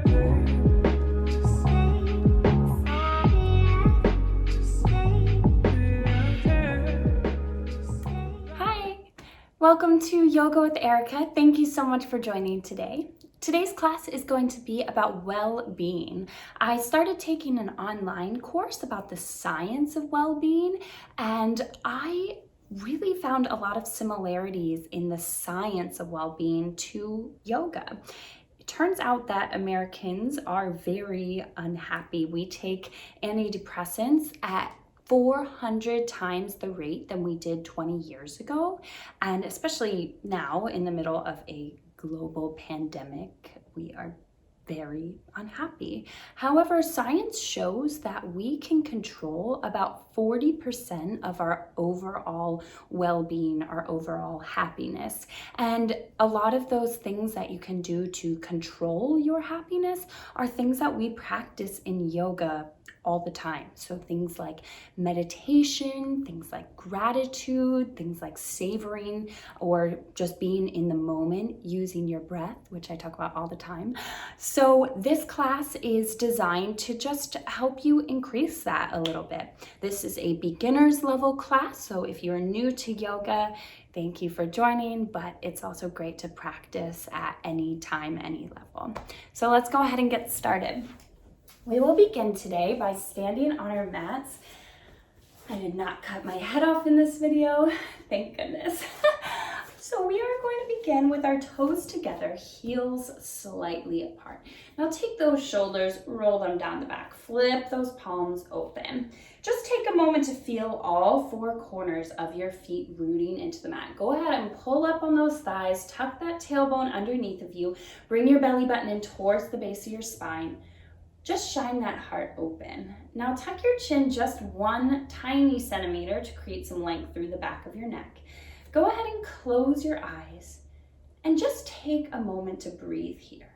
Hi, welcome to Yoga with Erica. Thank you so much for joining today. Today's class is going to be about well-being. I started taking an online course about the science of well-being, and I really found a lot of similarities in the science of well-being to yoga. It turns out that Americans are very unhappy. We take antidepressants at 400 times the rate than we did 20 years ago. And especially now in the middle of a global pandemic, we are very unhappy. However, science shows that we can control about 40% of our overall well-being, our overall happiness. And a lot of those things that you can do to control your happiness are things that we practice in yoga all the time. So things like meditation, things like gratitude, things like savoring, or just being in the moment using your breath, which I talk about all the time. So this class is designed to just help you increase that a little bit. This is a beginner's level class, so if you're new to yoga, thank you for joining, but it's also great to practice at any time, any level. So let's go ahead and get started. We will begin today by standing on our mats. I did not cut my head off in this video, thank goodness. So we are going to begin with our toes together, heels slightly apart. Now take those shoulders, roll them down the back, flip those palms open. Just take a moment to feel all four corners of your feet rooting into the mat. Go ahead and pull up on those thighs, tuck that tailbone underneath of you, bring your belly button in towards the base of your spine. Just shine that heart open. Now tuck your chin just 1 tiny centimeter to create some length through the back of your neck. Go ahead and close your eyes and just take a moment to breathe here.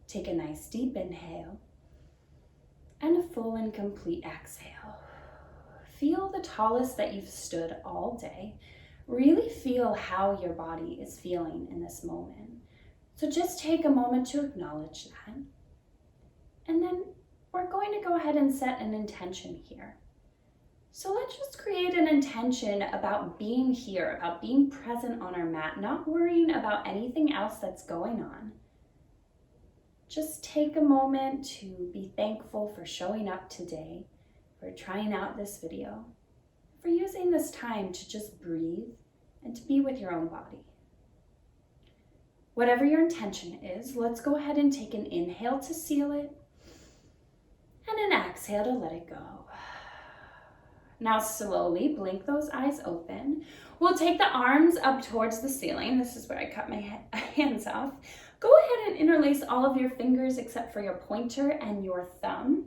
Take a nice deep inhale and a full and complete exhale. Feel the tallest that you've stood all day. Really feel how your body is feeling in this moment. So just take a moment to acknowledge that. And then we're going to go ahead and set an intention here. So let's just create an intention about being here, about being present on our mat, not worrying about anything else that's going on. Just take a moment to be thankful for showing up today, for trying out this video, for using this time to just breathe and to be with your own body. Whatever your intention is, let's go ahead and take an inhale to seal it, and an exhale to let it go. Now slowly blink those eyes open. We'll take the arms up towards the ceiling. This is where I cut my hands off. Go ahead and interlace all of your fingers except for your pointer and your thumb.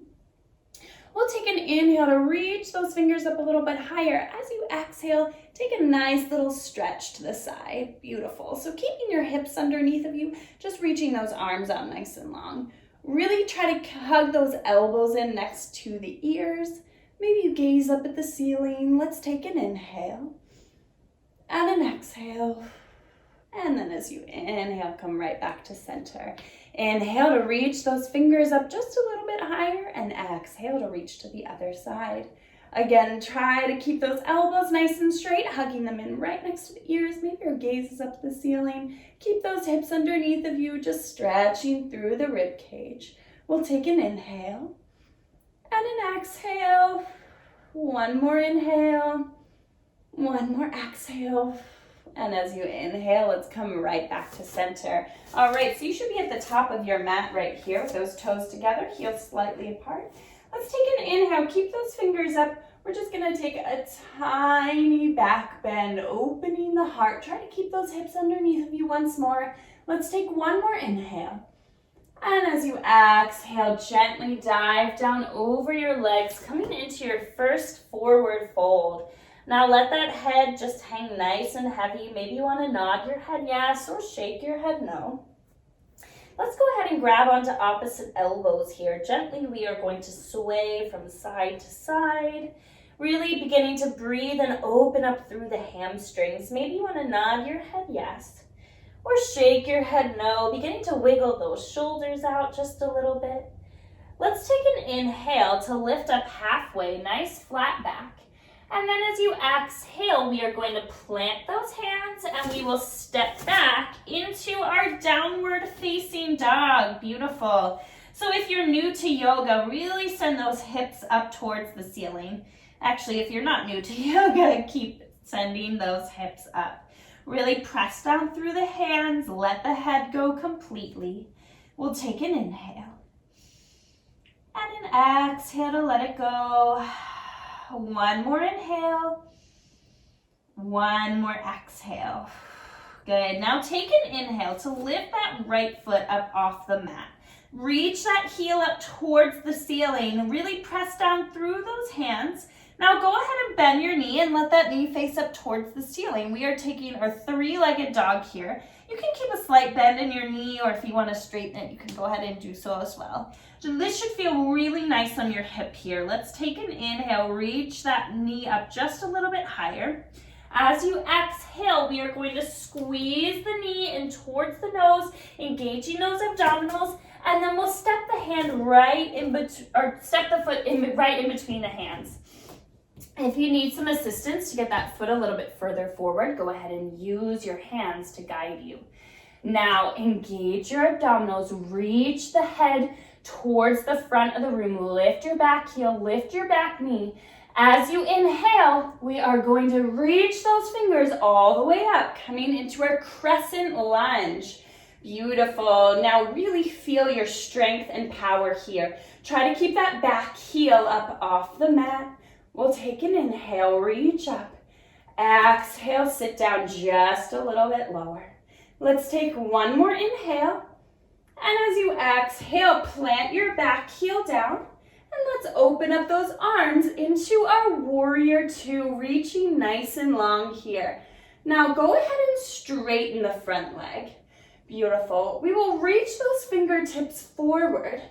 We'll take an inhale to reach those fingers up a little bit higher. As you exhale, take a nice little stretch to the side. Beautiful. So keeping your hips underneath of you, just reaching those arms out nice and long. Really try to hug those elbows in next to the ears. Maybe you gaze up at the ceiling. Let's take an inhale and an exhale. And then as you inhale, come right back to center. Inhale to reach those fingers up just a little bit higher, and exhale to reach to the other side. Again, try to keep those elbows nice and straight, hugging them in right next to the ears. Maybe your gaze is up at the ceiling. Keep those hips underneath of you, just stretching through the rib cage. We'll take an inhale and an exhale. One more inhale, one more exhale. And as you inhale, let's come right back to center. All right, so you should be at the top of your mat right here with those toes together, heels slightly apart. Let's take an inhale, keep those fingers up. We're just gonna take a tiny back bend, opening the heart. Try to keep those hips underneath of you once more. Let's take one more inhale. And as you exhale, gently dive down over your legs, coming into your first forward fold. Now let that head just hang nice and heavy. Maybe you wanna nod your head yes or shake your head no. Let's go ahead and grab onto opposite elbows here. Gently, we are going to sway from side to side, really beginning to breathe and open up through the hamstrings. Maybe you want to nod your head yes, or shake your head no, beginning to wiggle those shoulders out just a little bit. Let's take an inhale to lift up halfway, nice flat back. And then as you exhale, we are going to plant those hands and we will step back into our downward facing dog. Beautiful. So if you're new to yoga, really send those hips up towards the ceiling. Actually, if you're not new to yoga, keep sending those hips up. Really press down through the hands, let the head go completely. We'll take an inhale. And an exhale to let it go. One more inhale. One more exhale. Good. Now take an inhale to lift that right foot up off the mat. Reach that heel up towards the ceiling. Really press down through those hands. Now go ahead and bend your knee and let that knee face up towards the ceiling. We are taking our three-legged dog here. You can keep a slight bend in your knee, or if you want to straighten it, you can go ahead and do so as well. So this should feel really nice on your hip here. Let's take an inhale, reach that knee up just a little bit higher. As you exhale, we are going to squeeze the knee in towards the nose, engaging those abdominals, and then we'll step the hand right in between, or step the foot in right in between the hands. If you need some assistance to get that foot a little bit further forward, go ahead and use your hands to guide you. Now engage your abdominals, reach the head towards the front of the room, lift your back heel, lift your back knee. As you inhale, we are going to reach those fingers all the way up, coming into our crescent lunge. Beautiful. Now really feel your strength and power here. Try to keep that back heel up off the mat. We'll take an inhale, reach up. Exhale, sit down just a little bit lower. Let's take one more inhale. And as you exhale, plant your back heel down. And let's open up those arms into our warrior two, reaching nice and long here. Now go ahead and straighten the front leg. Beautiful. We will reach those fingertips forward.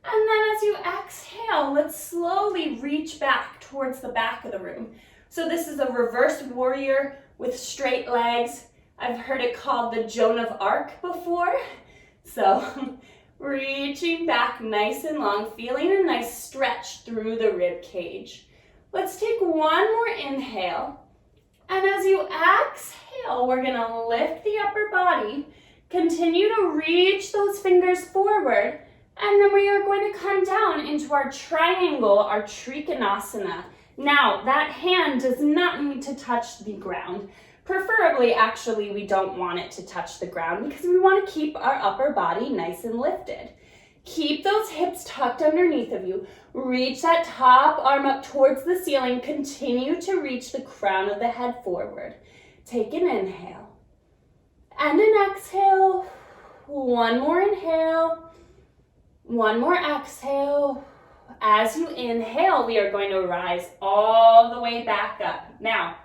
And then as you exhale, let's slowly reach back towards the back of the room. So this is a reversed warrior with straight legs. I've heard it called the Joan of Arc before. So reaching back nice and long, feeling a nice stretch through the rib cage. Let's take one more inhale. And as you exhale, we're gonna lift the upper body, continue to reach those fingers forward, and then we are going to come down into our triangle, our Trikonasana. Now, that hand does not need to touch the ground. Preferably, actually, we don't want it to touch the ground because we want to keep our upper body nice and lifted. Keep those hips tucked underneath of you. Reach that top arm up towards the ceiling. Continue to reach the crown of the head forward. Take an inhale and an exhale. One more inhale. One more exhale. As you inhale, we are going to rise all the way back up. Now,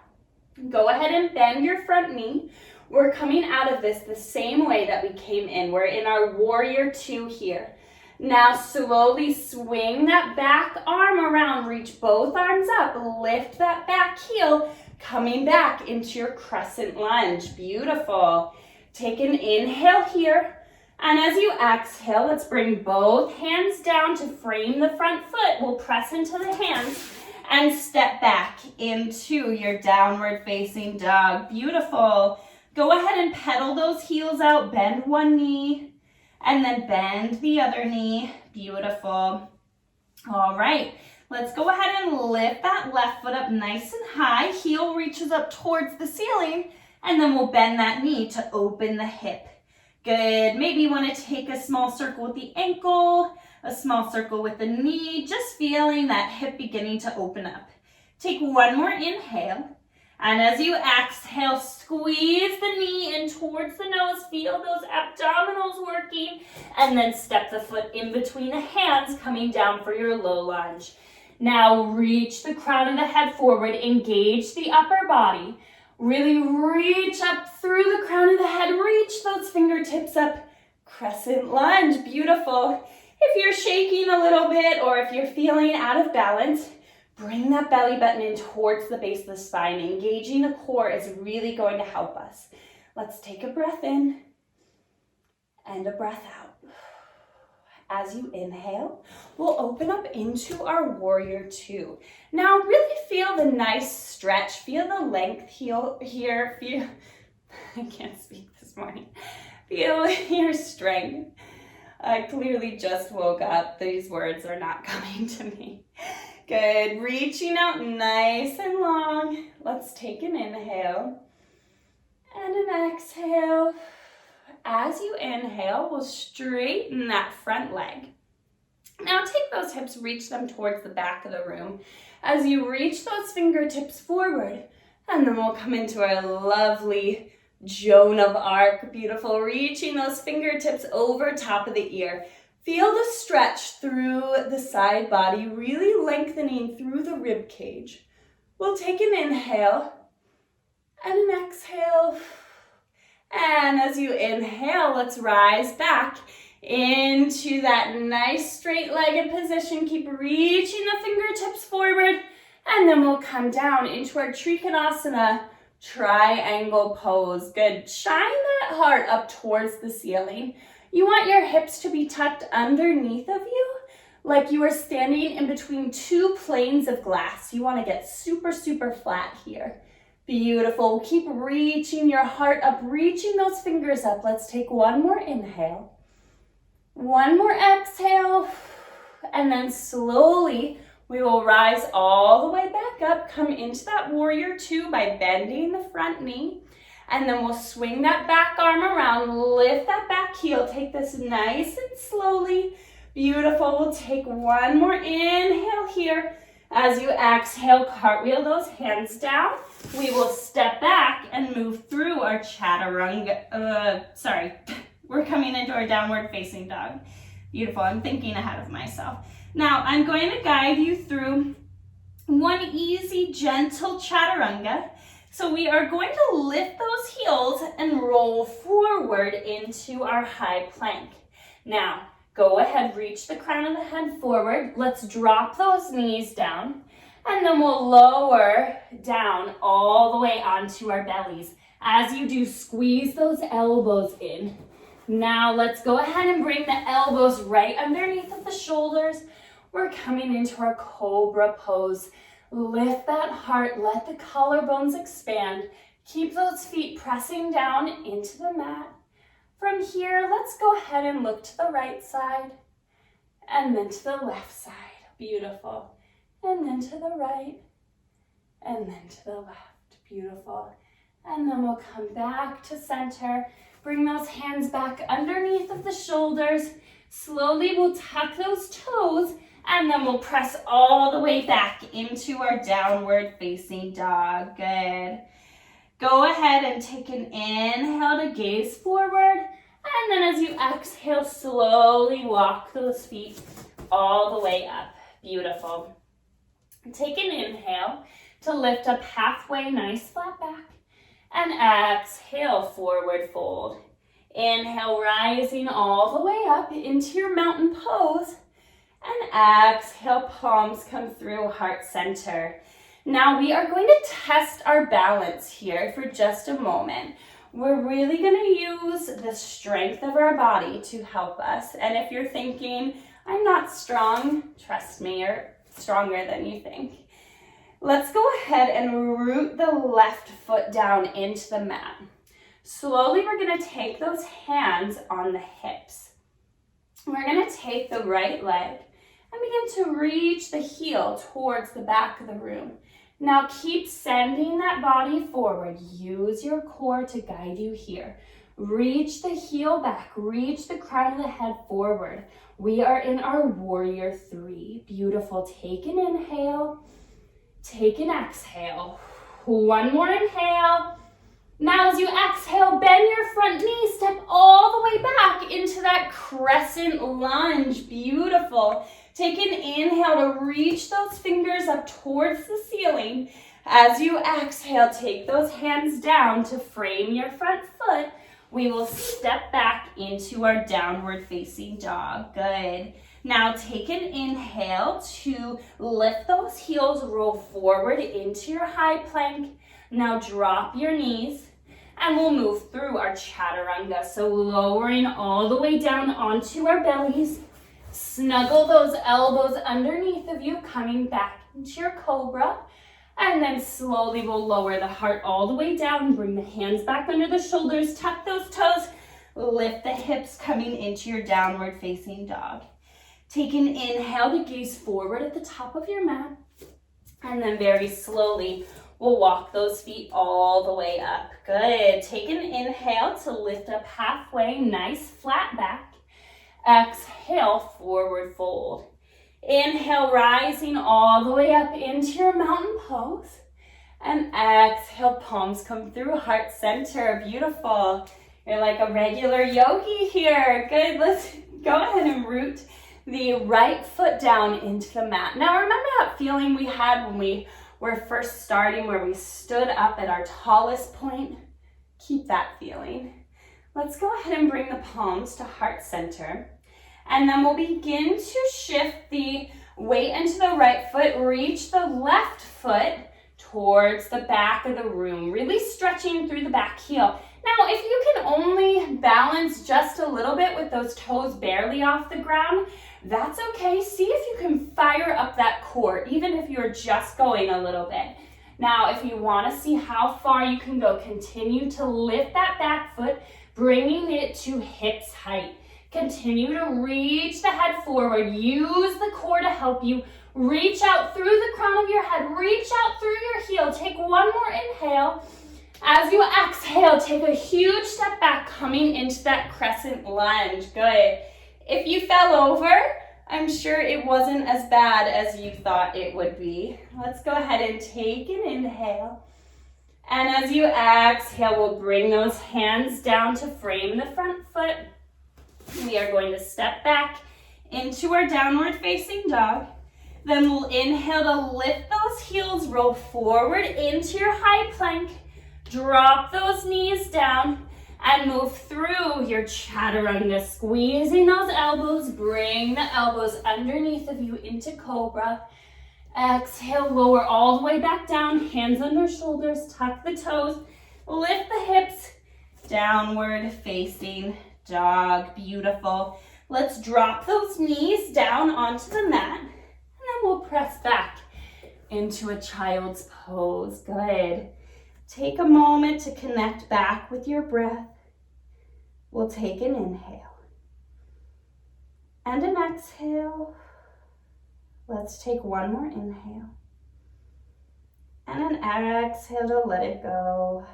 go ahead and bend your front knee. We're coming out of this the same way that we came in. We're in our warrior two here. Now slowly swing that back arm around, reach both arms up, lift that back heel, coming back into your crescent lunge. Beautiful. Take an inhale here. And as you exhale, let's bring both hands down to frame the front foot. We'll press into the hands and step back into your downward facing dog. Beautiful. Go ahead and pedal those heels out. Bend one knee and then bend the other knee. Beautiful. All right. Let's go ahead and lift that left foot up nice and high. Heel reaches up towards the ceiling, and then we'll bend that knee to open the hip. Good. Maybe you want to take a small circle with the ankle, a small circle with the knee, just feeling that hip beginning to open up. Take one more inhale. And as you exhale, squeeze the knee in towards the nose. Feel those abdominals working. And then step the foot in between the hands, coming down for your low lunge. Now reach the crown of the head forward. Engage the upper body. Really reach up through the crown of the head. Reach those fingertips up. Crescent lunge. Beautiful. If you're shaking a little bit or if you're feeling out of balance, bring that belly button in towards the base of the spine. Engaging the core is really going to help us. Let's take a breath in and a breath out. As you inhale, we'll open up into our warrior two. Now really feel the nice stretch, feel the length here, feel, I can't speak this morning, feel your strength. I clearly just woke up, these words are not coming to me. Good, reaching out nice and long. Let's take an inhale and an exhale. As you inhale, we'll straighten that front leg. Now take those hips, reach them towards the back of the room. As you reach those fingertips forward, and then we'll come into our lovely Joan of Arc. Beautiful, reaching those fingertips over top of the ear. Feel the stretch through the side body, really lengthening through the rib cage. We'll take an inhale and an exhale. And as you inhale, let's rise back into that nice straight-legged position. Keep reaching the fingertips forward, and then we'll come down into our Trikonasana triangle pose. Good. Shine that heart up towards the ceiling. You want your hips to be tucked underneath of you, like you are standing in between two planes of glass. You want to get super, super flat here. Beautiful. Keep reaching your heart up, reaching those fingers up. Let's take one more inhale, one more exhale, and then slowly we will rise all the way back up, come into that warrior two by bending the front knee, and then we'll swing that back arm around, lift that back heel, take this nice and slowly. Beautiful. We'll take one more inhale here. As you exhale, cartwheel those hands down. We will step back and move through our chaturanga. We're coming into our downward facing dog. Beautiful. I'm thinking ahead of myself. Now, I'm going to guide you through one easy, gentle chaturanga. So we are going to lift those heels and roll forward into our high plank. Now, go ahead, reach the crown of the head forward. Let's drop those knees down, and then we'll lower down all the way onto our bellies. As you do, squeeze those elbows in. Now let's go ahead and bring the elbows right underneath of the shoulders. We're coming into our cobra pose. Lift that heart, let the collarbones expand. Keep those feet pressing down into the mat. From here, let's go ahead and look to the right side and then to the left side. Beautiful. And then to the right and then to the left. Beautiful. And then we'll come back to center. Bring those hands back underneath of the shoulders. Slowly we'll tuck those toes, and then we'll press all the way back into our downward facing dog. Good. Go ahead and take an inhale to gaze forward. And then as you exhale, slowly walk those feet all the way up. Beautiful. Take an inhale to lift up halfway, nice flat back. And exhale, forward fold. Inhale, rising all the way up into your mountain pose. And exhale, palms come through heart center. Now we are going to test our balance here for just a moment. We're really going to use the strength of our body to help us. And if you're thinking, I'm not strong, trust me, you're stronger than you think. Let's go ahead and root the left foot down into the mat. Slowly, we're going to take those hands on the hips. We're going to take the right leg and begin to reach the heel towards the back of the room. Now keep sending that body forward. Use your core to guide you here. Reach the heel back. Reach the crown of the head forward. We are in our warrior three. Beautiful. Take an inhale. Take an exhale. One more inhale. Now as you exhale, bend your front knee, step all the way back into that crescent lunge. Beautiful. Take an inhale to reach those fingers up towards the ceiling. As you exhale, take those hands down to frame your front foot. We will step back into our downward facing dog. Good. Now take an inhale to lift those heels, roll forward into your high plank. Now drop your knees. And we'll move through our chaturanga. So lowering all the way down onto our bellies. Snuggle those elbows underneath of you, coming back into your cobra. And then slowly we'll lower the heart all the way down. Bring the hands back under the shoulders. Tuck those toes. Lift the hips, coming into your downward facing dog. Take an inhale to gaze forward at the top of your mat. And then very slowly, we'll walk those feet all the way up. Good. Take an inhale to lift up halfway. Nice flat back. Exhale, forward fold. Inhale, rising all the way up into your mountain pose. And exhale, palms come through, heart center. Beautiful. You're like a regular yogi here. Good. Let's go ahead and root the right foot down into the mat. Now remember that feeling we had when we were first starting, where we stood up at our tallest point? Keep that feeling. Let's go ahead and bring the palms to heart center. And then we'll begin to shift the weight into the right foot. Reach the left foot towards the back of the room, really stretching through the back heel. Now, if you can only balance just a little bit with those toes barely off the ground, that's okay. See if you can fire up that core, even if you're just going a little bit. Now, if you want to see how far you can go, continue to lift that back foot, bringing it to hips height. Continue to reach the head forward. Use the core to help you. Reach out through the crown of your head. Reach out through your heel. Take one more inhale. As you exhale, take a huge step back, coming into that crescent lunge. Good. If you fell over, I'm sure it wasn't as bad as you thought it would be. Let's go ahead and take an inhale. And as you exhale, we'll bring those hands down to frame the front foot. We are going to step back into our downward facing dog. Then we'll inhale to lift those heels, roll forward into your high plank. Drop those knees down and move through your chaturanga, squeezing those elbows. Bring the elbows underneath of you into cobra. Exhale, lower all the way back down, hands under shoulders, tuck the toes, lift the hips, downward facing dog. Beautiful. Let's drop those knees down onto the mat, and then we'll press back into a child's pose. Good. Take a moment to connect back with your breath. We'll take an inhale and an exhale. Let's take one more inhale and an exhale to let it go.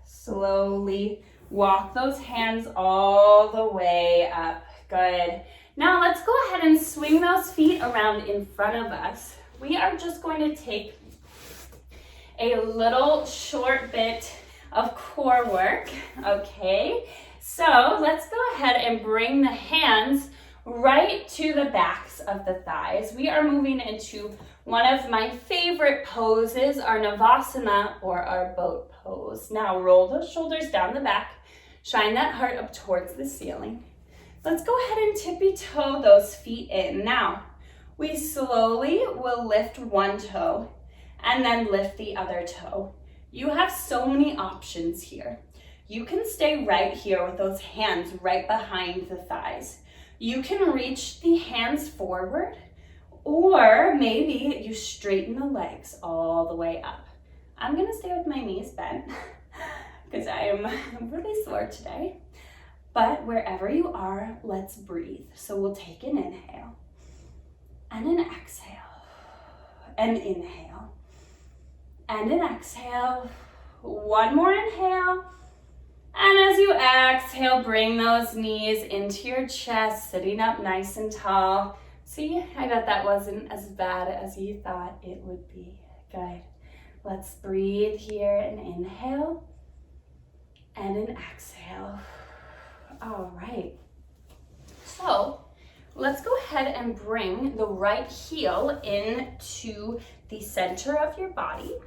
Slowly walk those hands all the way up. Good. Now let's go ahead and swing those feet around in front of us. We are just going to take a little short bit of core work, okay? So let's go ahead and bring the hands right to the backs of the thighs. We are moving into one of my favorite poses, our Navasana, or our boat pose. Now roll those shoulders down the back, shine that heart up towards the ceiling. Let's go ahead and tippy toe those feet in. Now, we slowly will lift one toe and then lift the other toe. You have so many options here. You can stay right here with those hands right behind the thighs. You can reach the hands forward, or maybe you straighten the legs all the way up. I'm gonna stay with my knees bent because I am really sore today. But wherever you are, let's breathe. So we'll take an inhale and an exhale, an inhale and an exhale. One more inhale. And as you exhale, bring those knees into your chest, sitting up nice and tall. See, I bet that wasn't as bad as you thought it would be. Good. Let's breathe here, an inhale and an exhale. All right. So let's go ahead and bring the right heel into the center of your body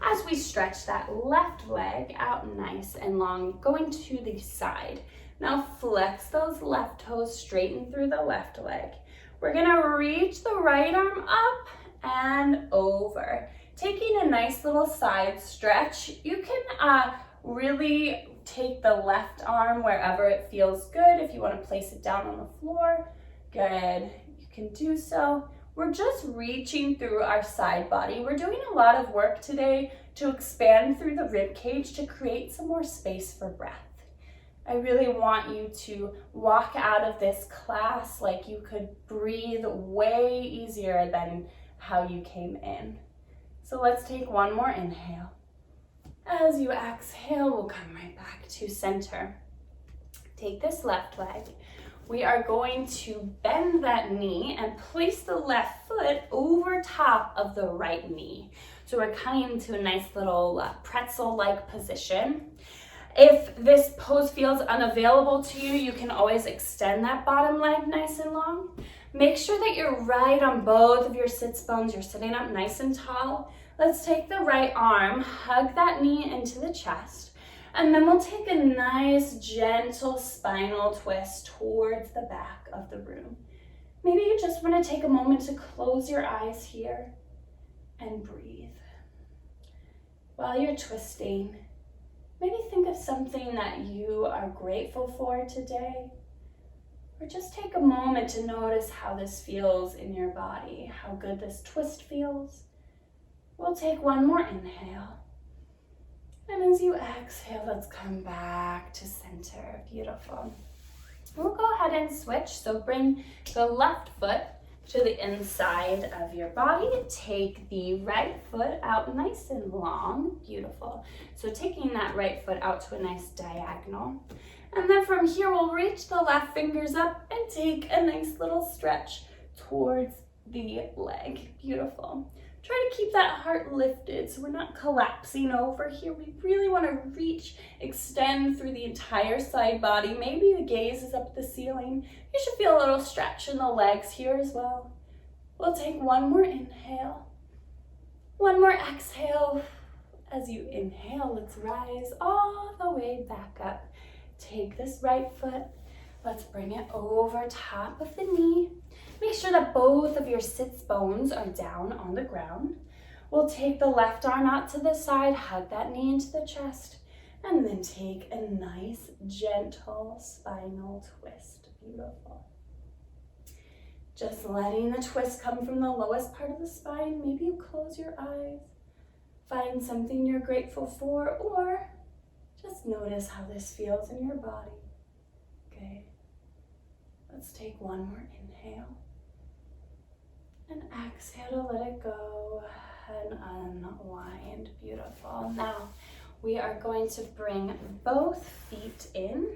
as we stretch that left leg out nice and long, going to the side. Now flex those left toes, straighten through the left leg. We're gonna reach the right arm up and over, taking a nice little side stretch. You can really take the left arm wherever it feels good. If you want to place it down on the floor, good, you can do so. We're just reaching through our side body. We're doing a lot of work today to expand through the rib cage to create some more space for breath. I really want you to walk out of this class like you could breathe way easier than how you came in. So let's take one more inhale. As you exhale, we'll come right back to center. Take this left leg. We are going to bend that knee and place the left foot over top of the right knee. So we're coming into a nice little pretzel-like position. If this pose feels unavailable to you, you can always extend that bottom leg nice and long. Make sure that you're right on both of your sits bones. You're sitting up nice and tall. Let's take the right arm, hug that knee into the chest, and then we'll take a nice gentle spinal twist towards the back of the room. Maybe you just want to take a moment to close your eyes here and breathe. While you're twisting, maybe think of something that you are grateful for today, or just take a moment to notice how this feels in your body, how good this twist feels. We'll take one more inhale. And as you exhale, let's come back to center. Beautiful. We'll go ahead and switch. So bring the left foot to the inside of your body. Take the right foot out nice and long. Beautiful. So taking that right foot out to a nice diagonal. And then from here, we'll reach the left fingers up and take a nice little stretch towards the leg. Beautiful. Try to keep that heart lifted so we're not collapsing over here. We really want to reach, extend through the entire side body. Maybe the gaze is up at the ceiling. You should feel a little stretch in the legs here as well. We'll take one more inhale. One more exhale. As you inhale, let's rise all the way back up. Take this right foot. Let's bring it over top of the knee. Make sure that both of your sits bones are down on the ground. We'll take the left arm out to the side, hug that knee into the chest, and then take a nice, gentle spinal twist. Beautiful. Just letting the twist come from the lowest part of the spine. Maybe you close your eyes, find something you're grateful for, or just notice how this feels in your body. Good. Let's take one more inhale. And exhale to let it go and unwind. Beautiful. Now we are going to bring both feet in.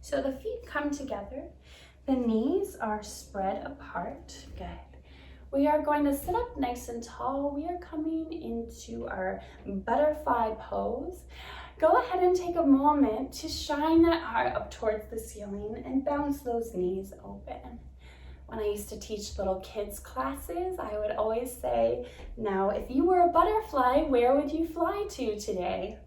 So the feet come together. The knees are spread apart. Good. We are going to sit up nice and tall. We are coming into our butterfly pose. Go ahead and take a moment to shine that heart up towards the ceiling and bounce those knees open. When I used to teach little kids classes, I would always say, now, if you were a butterfly, where would you fly to today?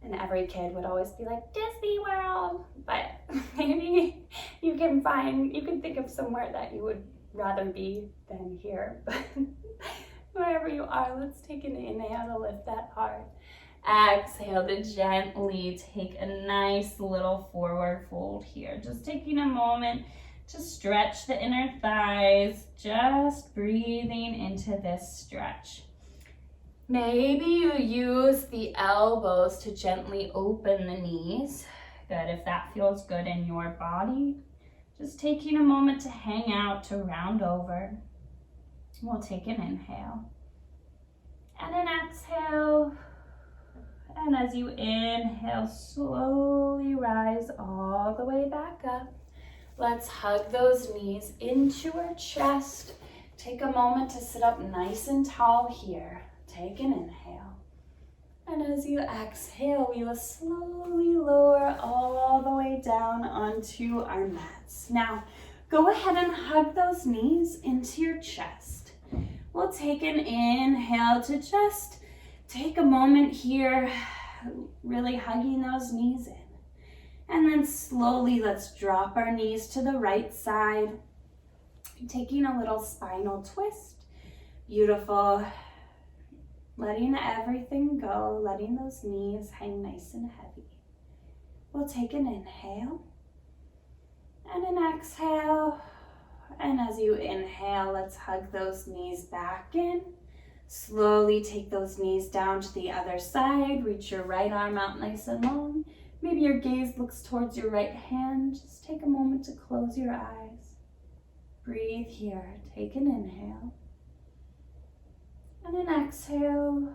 And every kid would always be like, Disney World. But maybe you can think of somewhere that you would rather be than here. But wherever you are, let's take an inhale to lift that heart. Exhale to gently take a nice little forward fold here. Just taking a moment to stretch the inner thighs, just breathing into this stretch. Maybe you use the elbows to gently open the knees. Good, if that feels good in your body. Just taking a moment to hang out, to round over. We'll take an inhale and an exhale. And as you inhale, slowly rise all the way back up. Let's hug those knees into our chest. Take a moment to sit up nice and tall here. Take an inhale. And as you exhale, we will slowly lower all the way down onto our mats. Now, go ahead and hug those knees into your chest. We'll take an inhale to just take a moment here, really hugging those knees in. And then slowly, let's drop our knees to the right side, taking a little spinal twist. Beautiful. letting everything go, letting those knees hang nice and heavy. We'll take an inhale and an exhale. And as you inhale, let's hug those knees back in. Slowly take those knees down to the other side. Reach your right arm out nice and long. Maybe your gaze looks towards your right hand. Just take a moment to close your eyes. Breathe here. Take an inhale and an exhale.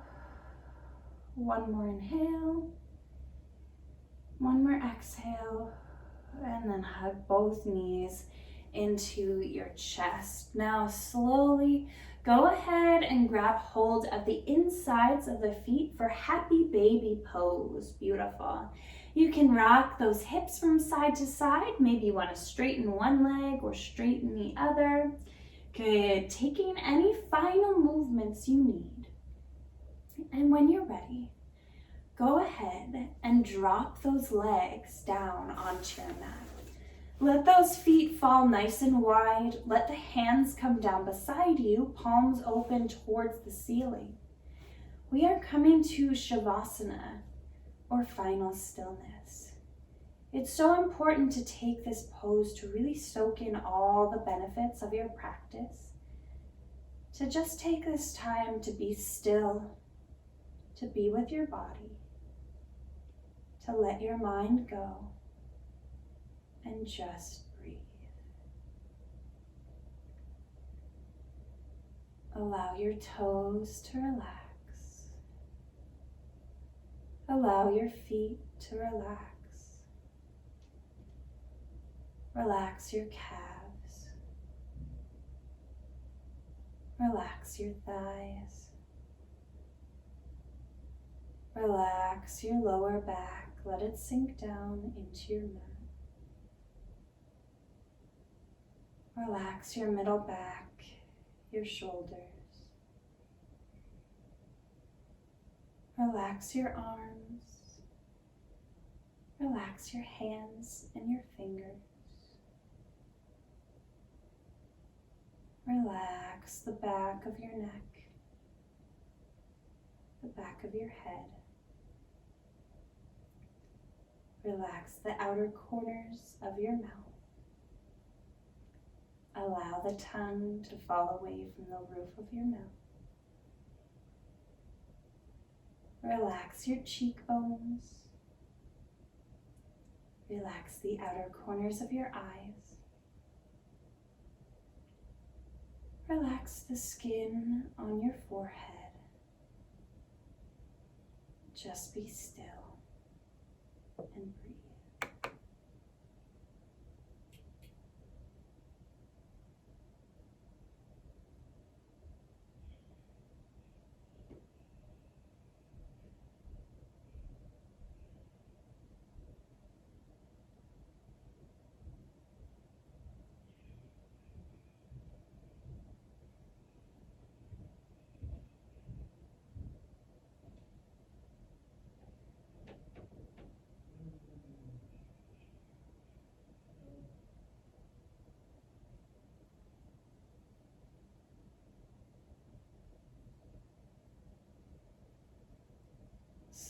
One more inhale. One more exhale. And then hug both knees into your chest. Now slowly go ahead and grab hold of the insides of the feet for happy baby pose. Beautiful. You can rock those hips from side to side. Maybe you want to straighten one leg or straighten the other. Good. Taking any final movements you need. And when you're ready, go ahead and drop those legs down onto your mat. Let those feet fall nice and wide. Let the hands come down beside you, palms open towards the ceiling. We are coming to Shavasana, or final stillness. It's so important to take this pose to really soak in all the benefits of your practice. To just take this time to be still, to be with your body, to let your mind go, and just breathe. Allow your toes to relax. Allow your feet to relax. Relax your calves. Relax your thighs. Relax your lower back. Let it sink down into your mat. Relax your middle back, your shoulders. Relax your arms. Relax your hands and your fingers. Relax the back of your neck, the back of your head. Relax the outer corners of your mouth. Allow the tongue to fall away from the roof of your mouth. Relax your cheekbones. Relax the outer corners of your eyes. Relax the skin on your forehead. Just be still and breathe.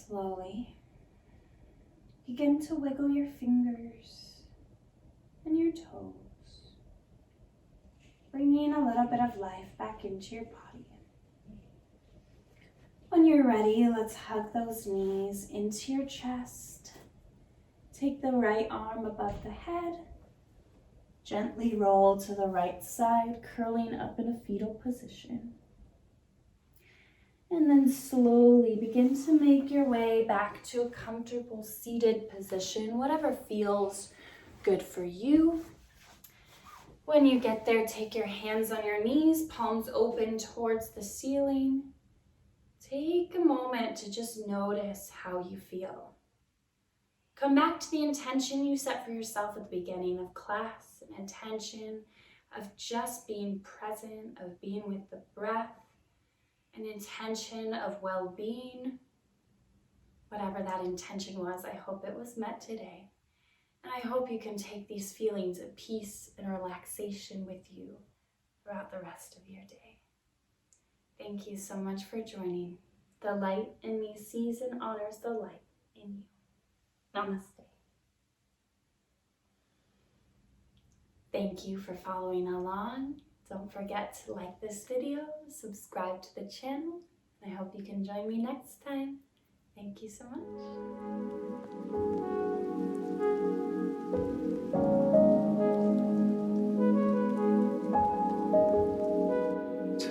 Slowly begin to wiggle your fingers and your toes, bringing a little bit of life back into your body. When you're ready, let's hug those knees into your chest. Take the right arm above the head. Gently roll to the right side, curling up in a fetal position. And then slowly begin to make your way back to a comfortable seated position, whatever feels good for you. When you get there, take your hands on your knees, palms open towards the ceiling. Take a moment to just notice how you feel. Come back to the intention you set for yourself at the beginning of class, an intention of just being present, of being with the breath, an intention of well-being. Whatever that intention was, I hope it was met today. And I hope you can take these feelings of peace and relaxation with you throughout the rest of your day. Thank you so much for joining. The light in me sees and honors the light in you. Namaste. Thank you for following along. Don't forget to like this video, subscribe to the channel. I hope you can join me next time. Thank you so much.